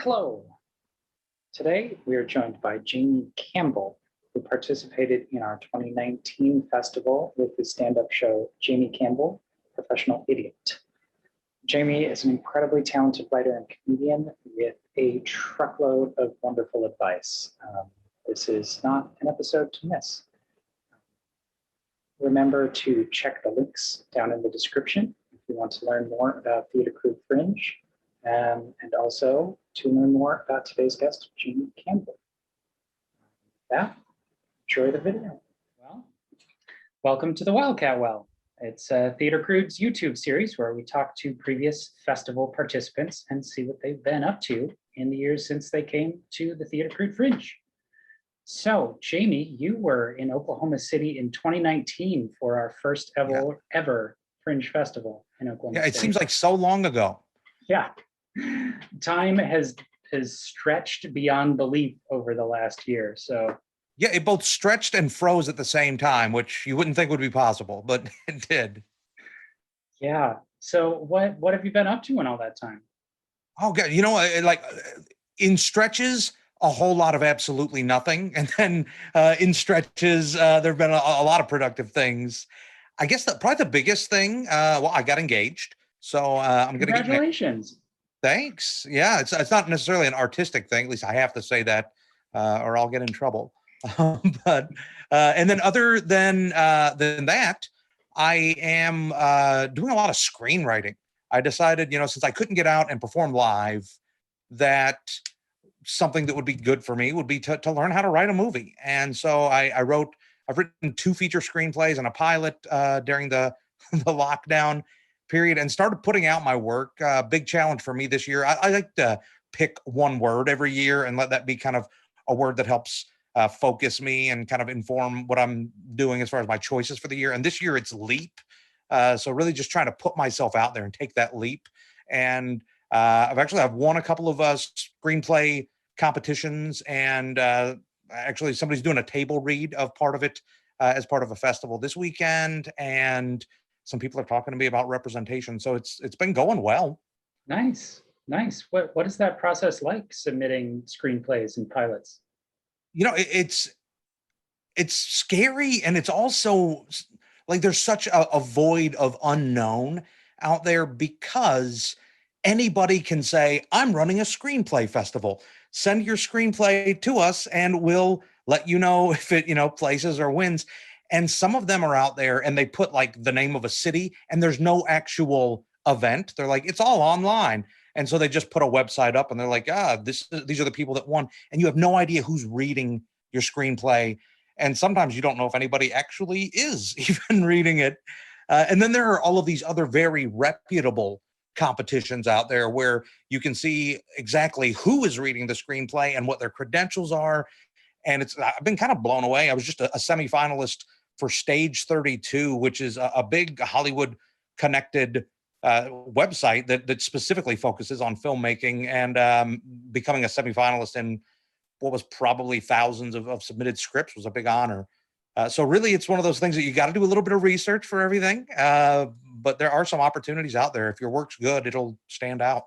Hello. Today we are joined by Jamie Campbell, who participated in our 2019 festival with his stand-up show, Jamie Campbell, Professional Idiot. Jamie is an incredibly talented writer and comedian with a truckload of wonderful advice. This is not an episode to miss. Remember to check the links down in the description if you want to learn more about Theater Crude Fringe, and also to learn more about today's guest, Jamie Campbell. With that, enjoy the video. Well, welcome to the Wildcat Well. It's Theater Crude's YouTube series where we talk to previous festival participants and see what they've been up to in the years since they came to the Theater Crude Fringe. So, Jamie, you were in Oklahoma City in 2019 for our first ever Fringe Festival in Oklahoma City. It seems like so long ago. Yeah. Time has stretched beyond belief over the last year. So yeah, it both stretched and froze at the same time, which you wouldn't think would be possible, but it did. Yeah. So what have you been up to in all that time? Oh God, you know, like in stretches, a whole lot of absolutely nothing, and then in stretches, there have been a lot of productive things. I guess probably the biggest thing. Well, I got engaged, so I'm going to get. Congratulations. Thanks. Yeah, it's not necessarily an artistic thing. At least I have to say that, or I'll get in trouble. But and then other than that, I am doing a lot of screenwriting. I decided, since I couldn't get out and perform live, that something that would be good for me would be to learn how to write a movie. And so I've written 2 feature screenplays and a pilot during the lockdown period, and started putting out my work. Big challenge for me this year. I like to pick one word every year and let that be kind of a word that helps focus me and kind of inform what I'm doing as far as my choices for the year. And this year it's leap. So really just trying to put myself out there and take that leap. And I've won a couple of screenplay competitions, and actually somebody's doing a table read of part of it as part of a festival this weekend. And some people are talking to me about representation. So it's been going well. Nice. What is that process like, submitting screenplays and pilots? It's scary, and it's also like there's such a void of unknown out there, because anybody can say, I'm running a screenplay festival. Send your screenplay to us and we'll let you know if it, places or wins. And some of them are out there and they put like the name of a city and there's no actual event. They're like, it's all online. And so they just put a website up and they're like, these are the people that won. And you have no idea who's reading your screenplay. And sometimes you don't know if anybody actually is even reading it. And then there are all of these other very reputable competitions out there where you can see exactly who is reading the screenplay and what their credentials are. And I've been kind of blown away. I was just a semifinalist for Stage 32, which is a big Hollywood connected website that specifically focuses on filmmaking, and becoming a semifinalist in what was probably thousands of submitted scripts was a big honor. So really, it's one of those things that you got to do a little bit of research for everything. But there are some opportunities out there. If your work's good, it'll stand out.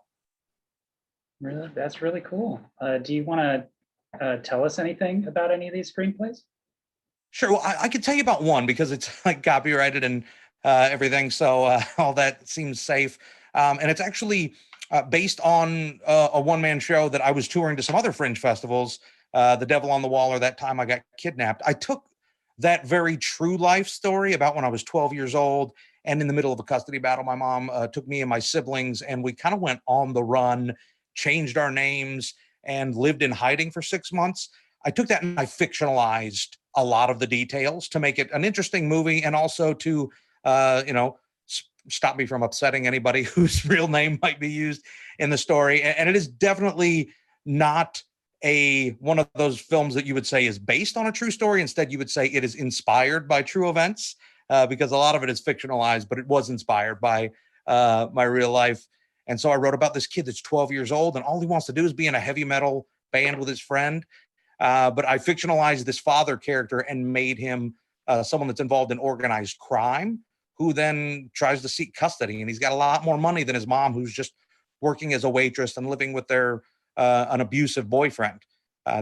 Really? That's really cool. Do you want to tell us anything about any of these screenplays? Sure. Well, I could tell you about one because it's like copyrighted and everything. So all that seems safe. And it's actually based on a one-man show that I was touring to some other Fringe festivals, The Devil on the Wall, or That Time I Got Kidnapped. I took that very true life story about when I was 12 years old and in the middle of a custody battle. My mom took me and my siblings, and we kind of went on the run, changed our names, and lived in hiding for 6 months. I took that and I fictionalized a lot of the details to make it an interesting movie, and also to, stop me from upsetting anybody whose real name might be used in the story. And it is definitely not one of those films that you would say is based on a true story. Instead, you would say it is inspired by true events, because a lot of it is fictionalized, but it was inspired by my real life. And so I wrote about this kid that's 12 years old, and all he wants to do is be in a heavy metal band with his friend. But I fictionalized this father character and made him someone that's involved in organized crime, who then tries to seek custody. And he's got a lot more money than his mom, who's just working as a waitress and living with their an abusive boyfriend.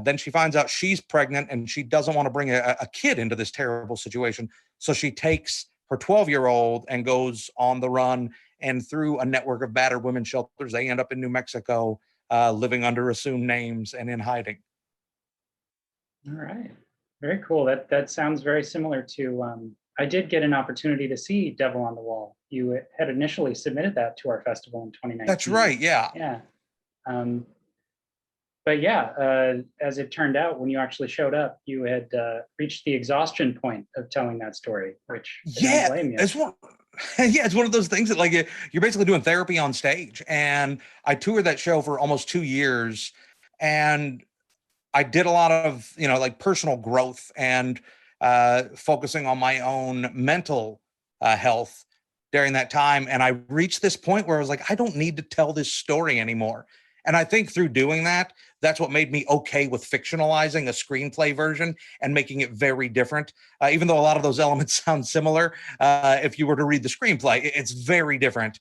Then she finds out she's pregnant and she doesn't want to bring a kid into this terrible situation. So she takes her 12-year-old and goes on the run. And through a network of battered women's shelters, they end up in New Mexico, living under assumed names and in hiding. All right. Very cool. That sounds very similar to, I did get an opportunity to see Devil on the Wall. You had initially submitted that to our festival in 2019. That's right. Yeah. Yeah. But yeah, as it turned out, when you actually showed up, you had reached the exhaustion point of telling that story, which I don't blame you. It's one of those things that like you're basically doing therapy on stage. And I toured that show for almost 2 years, and I did a lot of, like personal growth and focusing on my own mental health during that time. And I reached this point where I was like, I don't need to tell this story anymore. And I think through doing that, that's what made me okay with fictionalizing a screenplay version and making it very different. Even though a lot of those elements sound similar, if you were to read the screenplay, it's very different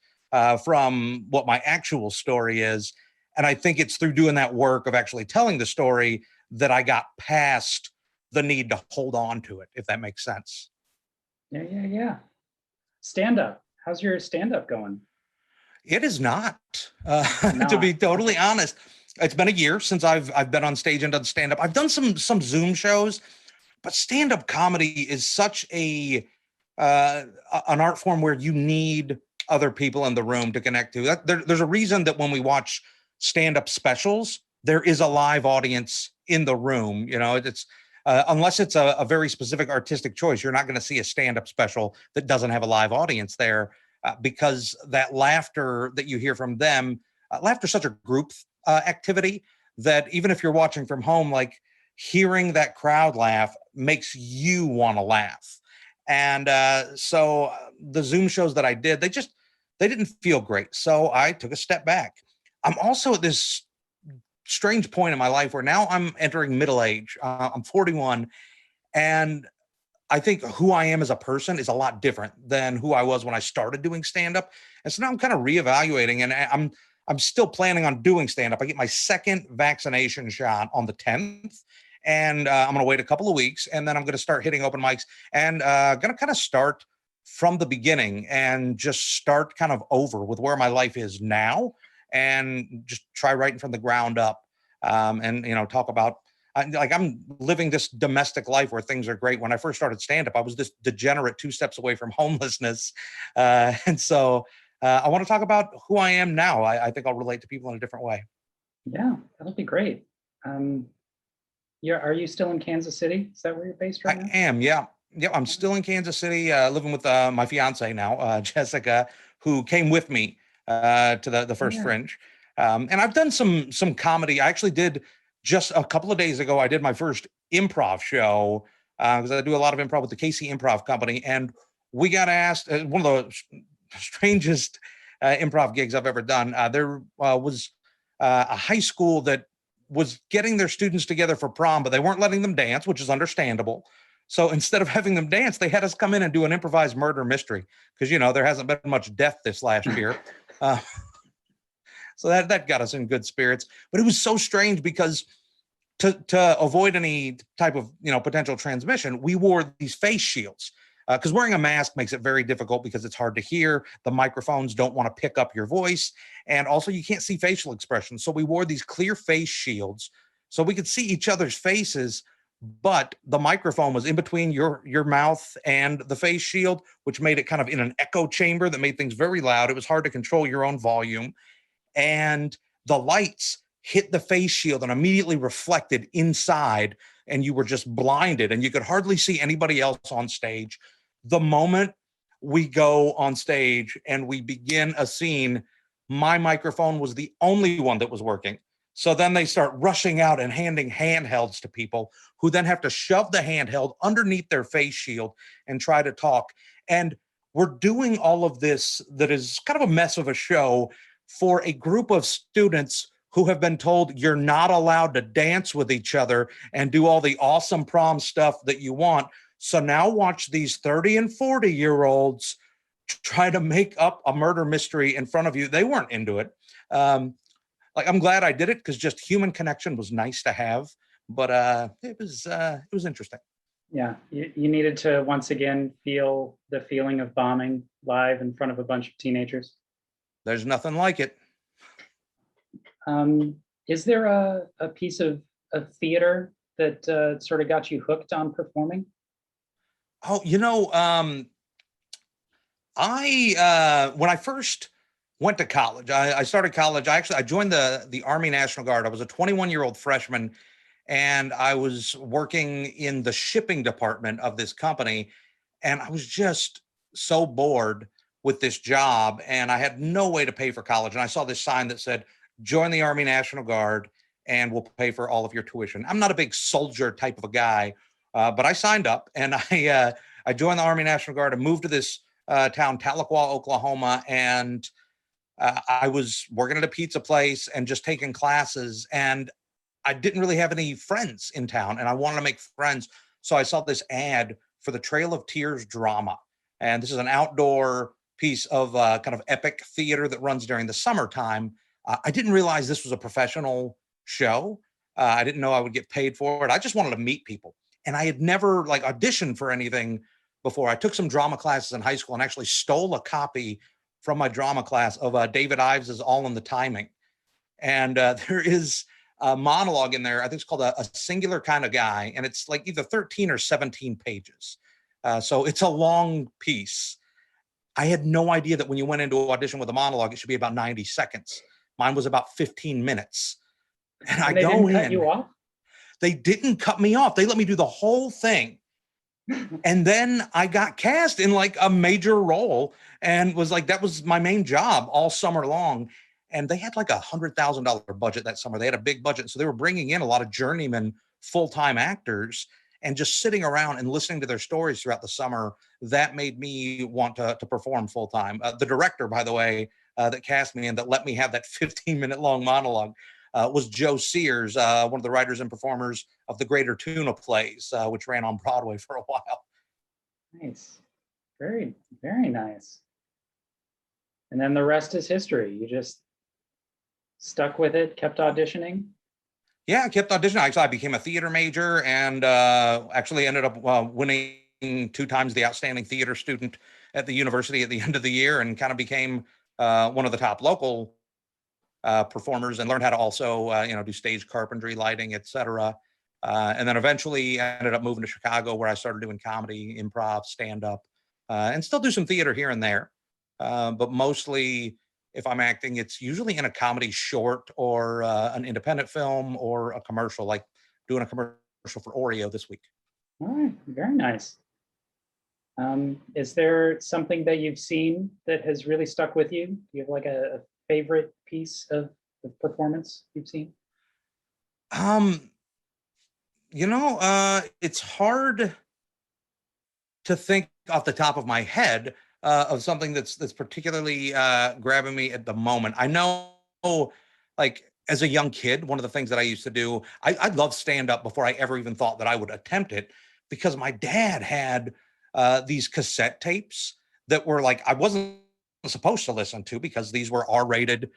from what my actual story is. And I think it's through doing that work of actually telling the story that I got past the need to hold on to it, if that makes sense. Yeah. Stand up. How's your stand up going? It is not, to be totally honest. It's been a year since I've been on stage and done stand up. I've done some Zoom shows, but stand up comedy is such an art form where you need other people in the room to connect to. There's a reason that when we watch stand up specials, there is a live audience in the room. It's unless it's a very specific artistic choice, you're not going to see a stand up special that doesn't have a live audience there. Because that laughter that you hear from them, laughter is such a group activity that even if you're watching from home, like hearing that crowd laugh makes you want to laugh. And so the Zoom shows that I did, they didn't feel great. So I took a step back. I'm also at this strange point in my life where now I'm entering middle age. I'm 41, and I think who I am as a person is a lot different than who I was when I started doing stand-up. And so now I'm kind of reevaluating, and I'm still planning on doing stand-up. I get my second vaccination shot on the 10th, and I'm going to wait a couple of weeks, and then I'm going to start hitting open mics and going to kind of start from the beginning and just start kind of over with where my life is now and just try writing from the ground up, and, talk about I'm living this domestic life where things are great. When I first started stand-up, I was this degenerate 2 steps away from homelessness. And so I want to talk about who I am now. I think I'll relate to people in a different way. Yeah, that'll be great. Are you still in Kansas City? Is that where you're based right now? I am, yeah. Yeah, I'm still in Kansas City, living with my fiance now, Jessica, who came with me to the first Fringe. And I've done some comedy. I actually did just a couple of days ago, I did my first improv show because I do a lot of improv with the KC Improv Company. And we got asked, one of the strangest improv gigs I've ever done. There was a high school that was getting their students together for prom, but they weren't letting them dance, which is understandable. So instead of having them dance, they had us come in and do an improvised murder mystery because, there hasn't been much death this last year. So that got us in good spirits. But it was so strange because to avoid any type of potential transmission, we wore these face shields because wearing a mask makes it very difficult because it's hard to hear. The microphones don't want to pick up your voice, and also you can't see facial expressions. So we wore these clear face shields so we could see each other's faces, but the microphone was in between your mouth and the face shield, which made it kind of in an echo chamber that made things very loud. It was hard to control your own volume. And the lights hit the face shield and immediately reflected inside, and you were just blinded and you could hardly see anybody else on stage. The moment we go on stage and we begin a scene, my microphone was the only one that was working. So then they start rushing out and handing handhelds to people who then have to shove the handheld underneath their face shield and try to talk. And we're doing all of this that is kind of a mess of a show for a group of students who have been told you're not allowed to dance with each other and do all the awesome prom stuff that you want. So now watch these 30 and 40-year-olds try to make up a murder mystery in front of you. They weren't into it. like, I'm glad I did it because just human connection was nice to have, but it was interesting. Yeah, you needed to once again feel the feeling of bombing live in front of a bunch of teenagers. There's nothing like it. Is there a piece of theater that sort of got you hooked on performing? Oh, when I first went to college, I started college. I joined the Army National Guard. I was a 21-year-old freshman, and I was working in the shipping department of this company, and I was just so bored with this job, and I had no way to pay for college. And I saw this sign that said, "Join the Army National Guard, and we'll pay for all of your tuition." I'm not a big soldier type of a guy, but I signed up, and I joined the Army National Guard and moved to this town, Tahlequah, Oklahoma, and I was working at a pizza place and just taking classes, and I didn't really have any friends in town, and I wanted to make friends. So I saw this ad for the Trail of Tears drama, and this is an outdoor piece of kind of epic theater that runs during the summertime. I didn't realize this was a professional show. I didn't know I would get paid for it. I just wanted to meet people, and I had never like auditioned for anything before. I took some drama classes in high school and actually stole a copy from my drama class of David Ives's All in the Timing. And there is a monologue in there. I think it's called a Singular Kind of Guy. And it's like either 13 or 17 pages. So it's a long piece. I had no idea that when you went into an audition with a monologue, it should be about 90 seconds. Mine was about 15 minutes. And I they go didn't in. cut you off? They didn't cut me off. They let me do the whole thing. And then I got cast in like a major role and was like, that was my main job all summer long. And they had like $100,000 budget that summer. They had a big budget. So they were bringing in a lot of journeyman full-time actors, and just sitting around and listening to their stories throughout the summer, that made me want to perform full-time. The director, by the way, that cast me and that let me have that 15-minute long monologue was Joe Sears, one of the writers and performers of the Greater Tuna plays, which ran on Broadway for a while. Nice. Very, very nice. And then the rest is history. You just stuck with it, kept auditioning. Yeah, I kept auditioning. Actually, I became a theater major and actually ended up winning 2 times the outstanding theater student at the university at the end of the year, and kind of became one of the top local performers, and learned how to also do stage carpentry, lighting, etc. And then eventually ended up moving to Chicago, where I started doing comedy, improv, stand-up, and still do some theater here and there. But mostly, if I'm acting, it's usually in a comedy short or an independent film or a commercial, like doing a commercial for Oreo this week. All right, very nice. Is there something that you've seen that has really stuck with you? Do you have like a favorite piece of performance you've seen? It's hard to think off the top of my head of something that's particularly grabbing me at the moment. I know, like as a young kid, one of the things that I used to do, I loved stand up before I ever even thought that I would attempt it, because my dad had these cassette tapes that were like, I wasn't supposed to listen to, because these were R-rated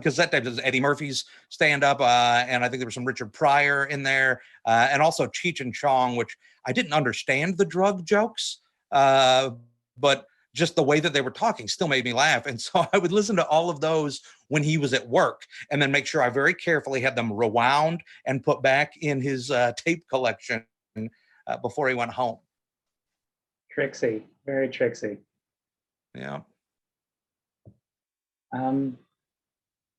cassette tapes. It was Eddie Murphy's stand up, and I think there was some Richard Pryor in there, and also Cheech and Chong, which I didn't understand the drug jokes, but just the way that they were talking still made me laugh. And so I would listen to all of those when he was at work, and then make sure I very carefully had them rewound and put back in his tape collection before he went home. Tricksy, very tricksy. Yeah.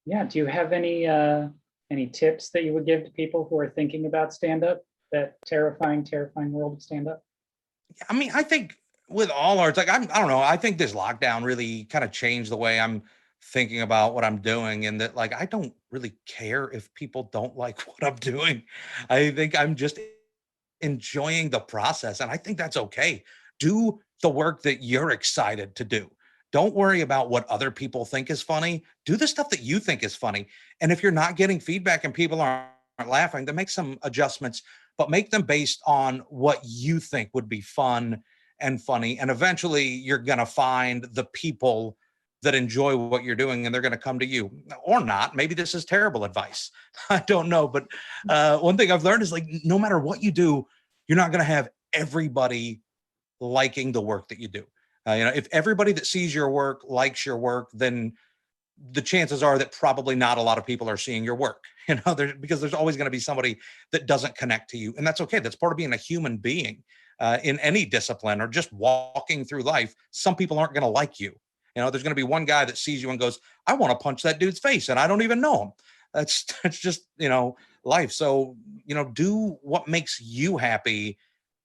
Yeah. Do you have any tips that you would give to people who are thinking about stand-up? That terrifying world of stand-up? I mean, I think with all arts, like I don't know, I think this lockdown really kind of changed the way I'm thinking about what I'm doing, and that like I don't really care if people don't like what I'm doing. I think I'm just enjoying the process, and I think that's okay. Do the work that you're excited to do. Don't worry about what other people think is funny. Do the stuff that you think is funny. And if you're not getting feedback and people aren't laughing, then make some adjustments, but make them based on what you think would be fun and funny. And eventually you're going to find the people that enjoy what you're doing, and they're going to come to you, or not. Maybe this is terrible advice. I don't know. But one thing I've learned is, like, no matter what you do, you're not going to have everybody liking the work that you do. If everybody that sees your work likes your work, then the chances are that probably not a lot of people are seeing your work, because there's always going to be somebody that doesn't connect to you. And that's okay. That's part of being a human being in any discipline or just walking through life. Some people aren't going to like you. There's going to be one guy that sees you and goes, I want to punch that dude's face, and I don't even know him. That's just, life. So, do what makes you happy.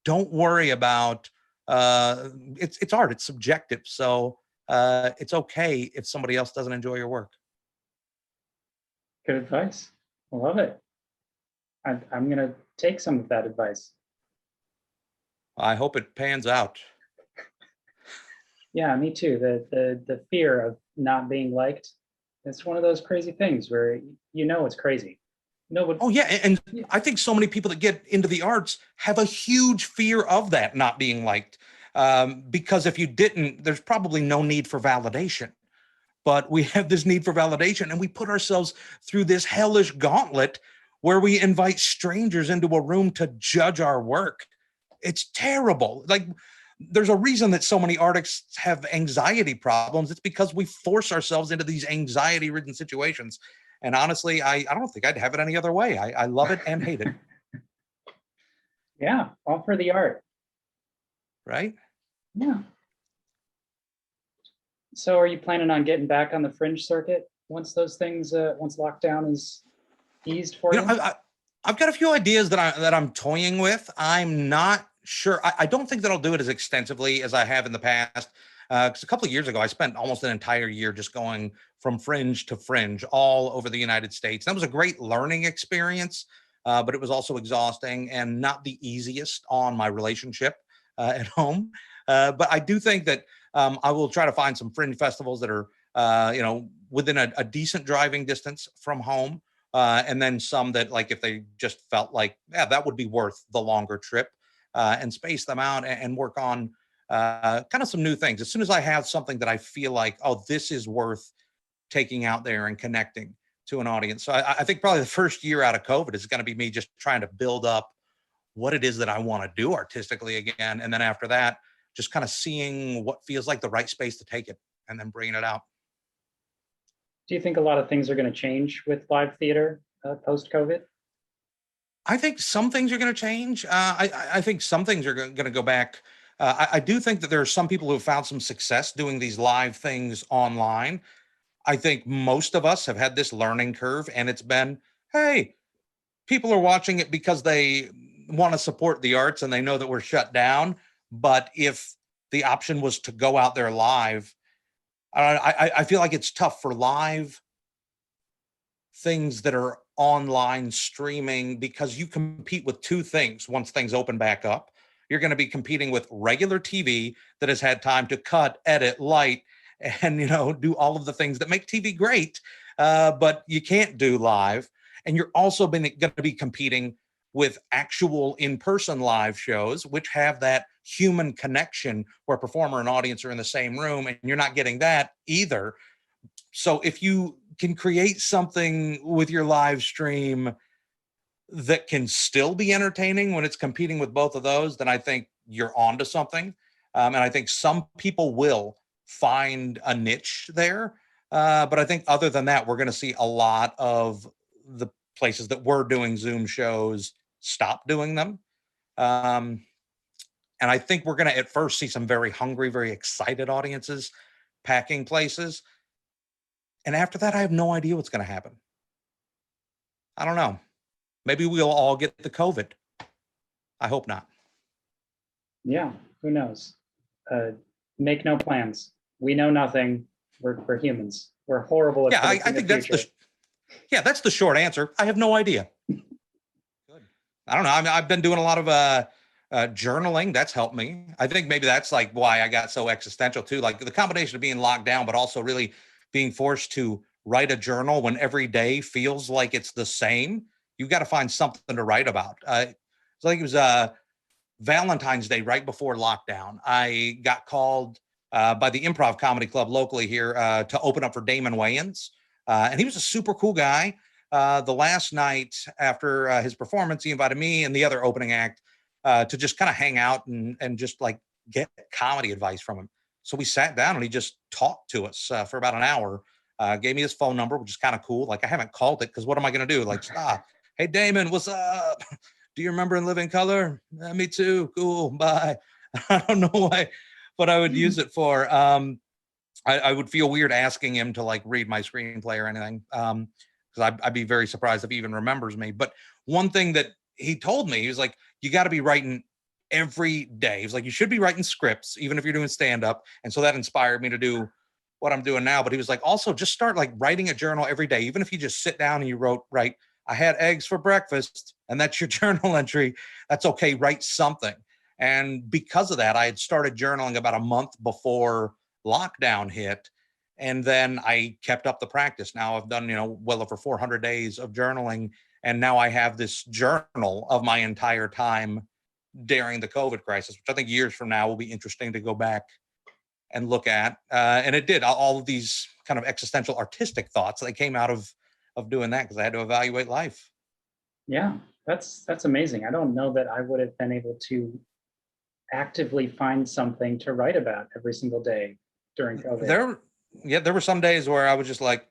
Don't worry about, it's art, it's subjective. So it's okay if somebody else doesn't enjoy your work. Good advice. I love it. I'm going to take some of that advice. I hope it pans out. Yeah, me too. The fear of not being liked. It's one of those crazy things where it's crazy. Nobody. Oh yeah, and I think so many people that get into the arts have a huge fear of that not being liked, because if you didn't, there's probably no need for validation. But we have this need for validation, and we put ourselves through this hellish gauntlet where we invite strangers into a room to judge our work. It's terrible. Like, there's a reason that so many artists have anxiety problems. It's because we force ourselves into these anxiety-ridden situations. And honestly, I don't think I'd have it any other way. I love it and hate it. Yeah, all for the art. Right? Yeah. So are you planning on getting back on the Fringe circuit once those things, once lockdown is eased for you? I've got a few ideas that I'm toying with. I'm not sure. I don't think that I'll do it as extensively as I have in the past. Because a couple of years ago, I spent almost an entire year just going from Fringe to Fringe all over the United States. That was a great learning experience, but it was also exhausting and not the easiest on my relationship at home. But I do think that I will try to find some Fringe festivals that are, within a decent driving distance from home. And then some that, like, if they just felt like, yeah, that would be worth the longer trip, and space them out and work on kind of some new things. As soon as I have something that I feel like, oh, this is worth taking out there and connecting to an audience. So I think probably the first year out of COVID is going to be me just trying to build up what it is that I want to do artistically again. And then after that, just kind of seeing what feels like the right space to take it and then bringing it out. Do you think a lot of things are going to change with live theater post-COVID? I think some things are going to change. I think some things are going to go back. I do think that there are some people who have found some success doing these live things online. I think most of us have had this learning curve, and it's been, hey, people are watching it because they want to support the arts and they know that we're shut down. But if the option was to go out there live, I feel like it's tough for live things that are online streaming, because you compete with two things once things open back up. You're going to be competing with regular TV that has had time to cut, edit, light, and do all of the things that make TV great, but you can't do live. And you're also going to be competing with actual in-person live shows, which have that human connection where performer and audience are in the same room, and you're not getting that either. So if you can create something with your live stream that can still be entertaining when it's competing with both of those, then I think you're onto something. And I think some people will find a niche there. But I think other than that, we're going to see a lot of the places that were doing Zoom shows stop doing them. And I think we're going to at first see some very hungry, very excited audiences packing places. And after that, I have no idea what's going to happen. I don't know. Maybe we'll all get the COVID. I hope not. Yeah, who knows? Make no plans. We know nothing. We're humans. We're horrible at I think that's the short answer. I have no idea. Good. I don't know. I mean, I've been doing a lot of journaling. That's helped me. I think maybe that's like why I got so existential too. Like the combination of being locked down, but also really being forced to write a journal when every day feels like it's the same. You've got to find something to write about. So I think it was Valentine's Day right before lockdown. I got called by the Improv Comedy Club locally here to open up for Damon Wayans. And he was a super cool guy. The last night after his performance, he invited me and the other opening act to just kind of hang out and just like get comedy advice from him. So we sat down and he just talked to us for about an hour, gave me his phone number, which is kind of cool. Like I haven't called it because what am I going to do? Like, stop. Hey, Damon, what's up? Do you remember In Living Color? Me too. Cool. Bye. I don't know why, what I would use it for. I would feel weird asking him to like read my screenplay or anything. Because I'd be very surprised if he even remembers me. But one thing that he told me, he was like, you got to be writing every day. He was like, you should be writing scripts, even if you're doing stand-up. And so that inspired me to do what I'm doing now. But he was like, also just start like writing a journal every day. Even if you just sit down and you write, I had eggs for breakfast, and that's your journal entry. That's okay. Write something. And because of that, I had started journaling about a month before lockdown hit. And then I kept up the practice. Now I've done, well over 400 days of journaling. And now I have this journal of my entire time during the COVID crisis, which I think years from now will be interesting to go back and look at. And it did all of these kind of existential artistic thoughts that came out of doing that because I had to evaluate life. Yeah, that's amazing. I don't know that I would have been able to actively find something to write about every single day during COVID. There were some days where I was just like,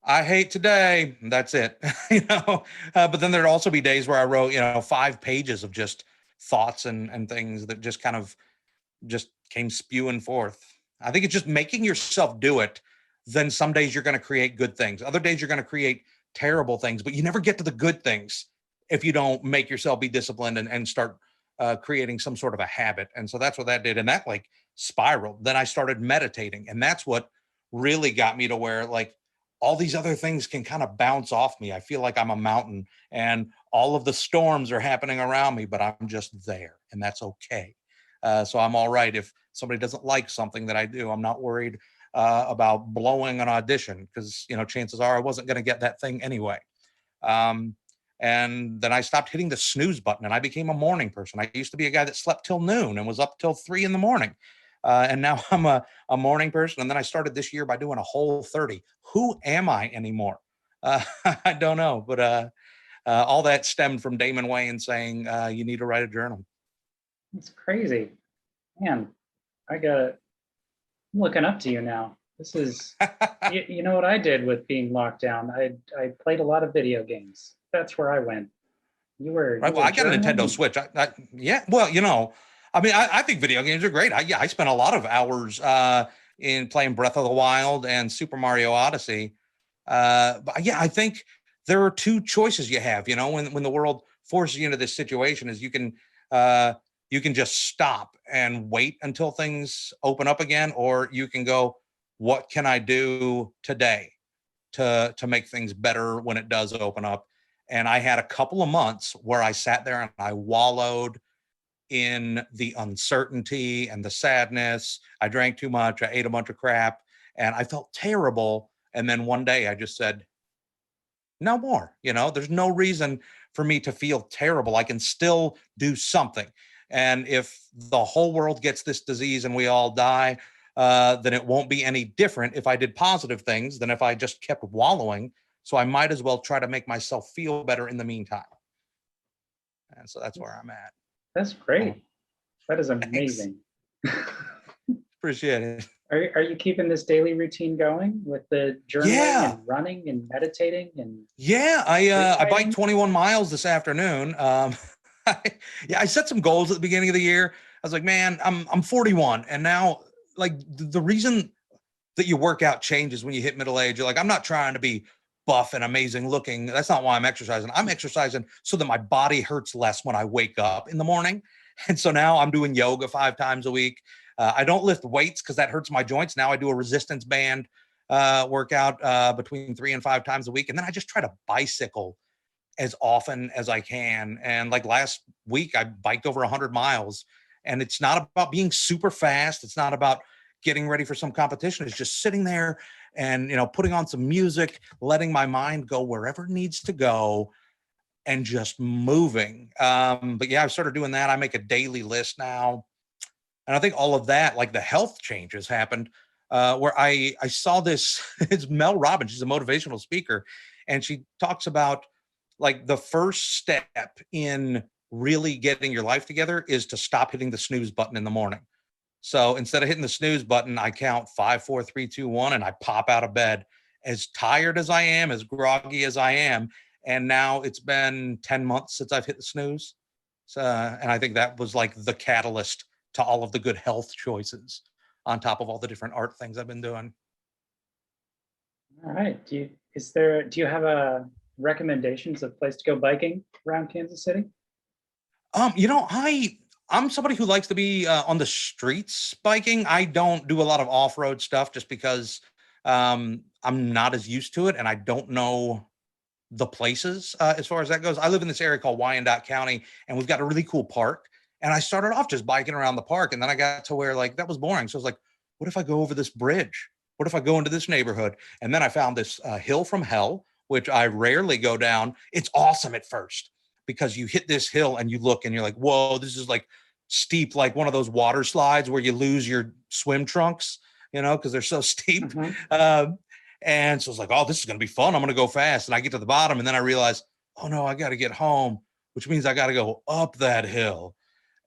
I hate today. That's it. But then there'd also be days where I wrote, 5 pages of just thoughts and things that just kind of just came spewing forth. I think it's just making yourself do it. Then some days you're going to create good things. Other days you're going to create terrible things, but you never get to the good things if you don't make yourself be disciplined and start creating some sort of a habit. And so that's what that did. And that like spiraled. Then I started meditating. And that's what really got me to where like all these other things can kind of bounce off me. I feel like I'm a mountain and all of the storms are happening around me, but I'm just there and that's okay. So I'm all right. If somebody doesn't like something that I do, I'm not worried about blowing an audition because, chances are I wasn't going to get that thing anyway. And then I stopped hitting the snooze button and I became a morning person. I used to be a guy that slept till noon and was up till 3 a.m. And now I'm a morning person. And then I started this year by doing a whole 30. Who am I anymore? I don't know. But all that stemmed from Damon Wayans saying, you need to write a journal. It's crazy. Man, I'm looking up to you now. This is, you know what I did with being locked down? I played a lot of video games. That's where I went. Right. Well, I got a Nintendo Switch. Yeah. Well, I think video games are great. I spent a lot of hours in playing Breath of the Wild and Super Mario Odyssey. But yeah, I think there are 2 choices you have. When the world forces you into this situation, is you can just stop and wait until things open up again, or you can go, what can I do today to make things better when it does open up? And I had a couple of months where I sat there and I wallowed in the uncertainty and the sadness. I drank too much. I ate a bunch of crap and I felt terrible. And then one day I just said, no more. There's no reason for me to feel terrible. I can still do something. And if the whole world gets this disease and we all die, then it won't be any different if I did positive things than if I just kept wallowing. So I might as well try to make myself feel better in the meantime. And so that's where I'm at. That's great. That is amazing. Appreciate it. Are you keeping this daily routine going with the journaling and running and meditating and? Yeah, I biked 21 miles this afternoon. I set some goals at the beginning of the year. I was like, man, I'm 41, and now like the reason that you work out changes when you hit middle age. You're like, I'm not trying to be buff and amazing looking. That's not why I'm exercising. I'm exercising so that my body hurts less when I wake up in the morning. And so now I'm doing yoga 5 times a week. I don't lift weights because that hurts my joints. Now I do a resistance band workout between 3 and 5 times a week. And then I just try to bicycle as often as I can. And like last week, I biked over 100 miles. And it's not about being super fast. It's not about getting ready for some competition. It's just sitting there and, putting on some music, letting my mind go wherever it needs to go and just moving. But yeah, I've started doing that. I make a daily list now. And I think all of that, like the health changes happened, where I saw this, it's Mel Robbins, she's a motivational speaker, and she talks about like the first step in really getting your life together is to stop hitting the snooze button in the morning. So instead of hitting the snooze button, I count 5, 4, 3, 2, 1, and I pop out of bed as tired as I am, as groggy as I am. And now it's been 10 months since I've hit the snooze. So, and I think that was like the catalyst to all of the good health choices on top of all the different art things I've been doing. All right. Do you have a recommendations of place to go biking around Kansas City? You know, I'm somebody who likes to be on the streets biking. I don't do a lot of off-road stuff just because I'm not as used to it and I don't know the places as far as that goes. I live in this area called Wyandotte County, and we've got a really cool park. And I started off just biking around the park, and then I got to where like that was boring. So I was like, what if I go over this bridge? What if I go into this neighborhood? And then I found this hill from hell, which I rarely go down. It's awesome at first because you hit this hill and you look and you're like, whoa, this is like steep, like one of those water slides where you lose your swim trunks, you know, because they're so steep. And so I was like, oh, this is going to be fun. I'm going to go fast. And I get to the bottom and then I realize, oh no, I got to get home, which means I got to go up that hill.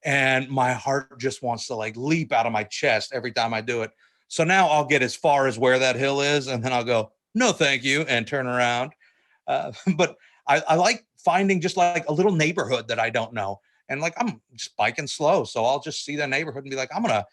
And my heart just wants to like leap out of my chest every time I do it. So now I'll get as far as where that hill is and then I'll go, no, thank you, and turn around. But I like finding just like a little neighborhood that I don't know. And like, I'm just biking slow. So I'll just see the neighborhood and be like, I'm going to,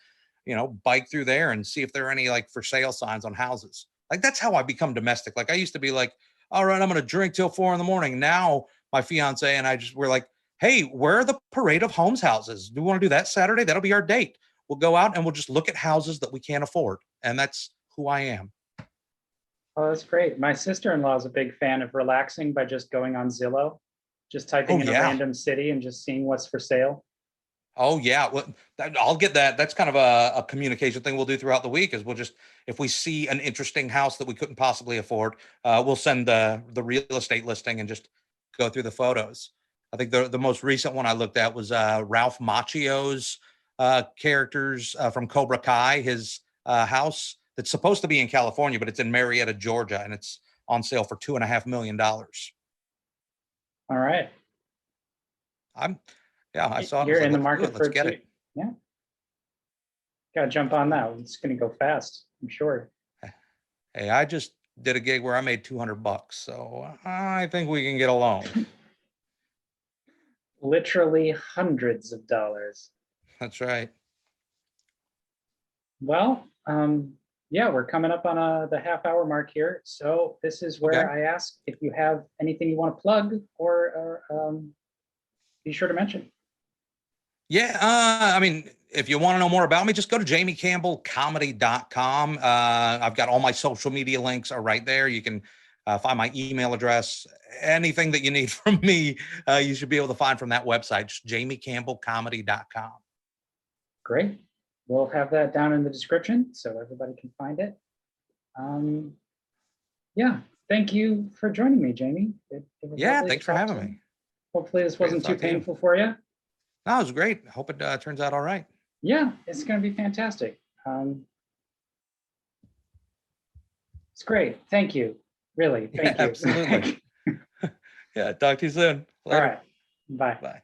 you know, bike through there and see if there are any like for sale signs on houses. Like that's how I become domestic. Like I used to be like, all right, I'm going to drink till 4 a.m. Now my fiance and I just were like, hey, where are the parade of homes houses? Do we want to do that Saturday? That'll be our date. We'll go out and we'll just look at houses that we can't afford. And that's who I am. Oh, that's great. My sister-in-law is a big fan of relaxing by just going on Zillow, just typing Oh, in a yeah. random city and just seeing what's for sale. Oh yeah, well, I'll get that. That's kind of a communication thing we'll do throughout the week. Is we'll just if we see an interesting house that we couldn't possibly afford, we'll send the real estate listing and just go through the photos. I think the most recent one I looked at was Ralph Macchio's characters from Cobra Kai. His house that's supposed to be in California, but it's in Marietta, Georgia, and it's on sale for $2.5 million. All right. Yeah, I saw it. You're Like, in the let's do market it. Let's for get two. it. Yeah. Gotta jump on that. It's gonna go fast, I'm sure. Hey, I just did a gig where I made $200, so I think we can get along. Literally hundreds of dollars. That's right. Well, yeah, we're coming up on the half-hour mark here. So this is where Okay. I ask if you have anything you want to plug or be sure to mention. Yeah, I mean, if you want to know more about me, just go to jamiecampbellcomedy.com. I've got all my social media links are right there. You can find my email address. Anything that you need from me, you should be able to find from that website, just jamiecampbellcomedy.com. Great. We'll have that down in the description so everybody can find it. Yeah, thank you for joining me, Jamie. It was Yeah, lovely to thanks for talk having to you. me. Hopefully this Great to wasn't too talk to you. painful for you. No, it was great. Hope it turns out all right. Yeah, it's going to be fantastic. It's great. Thank you. Really, thank you. Absolutely. Yeah, talk to you soon. All Later. right. Bye. Bye.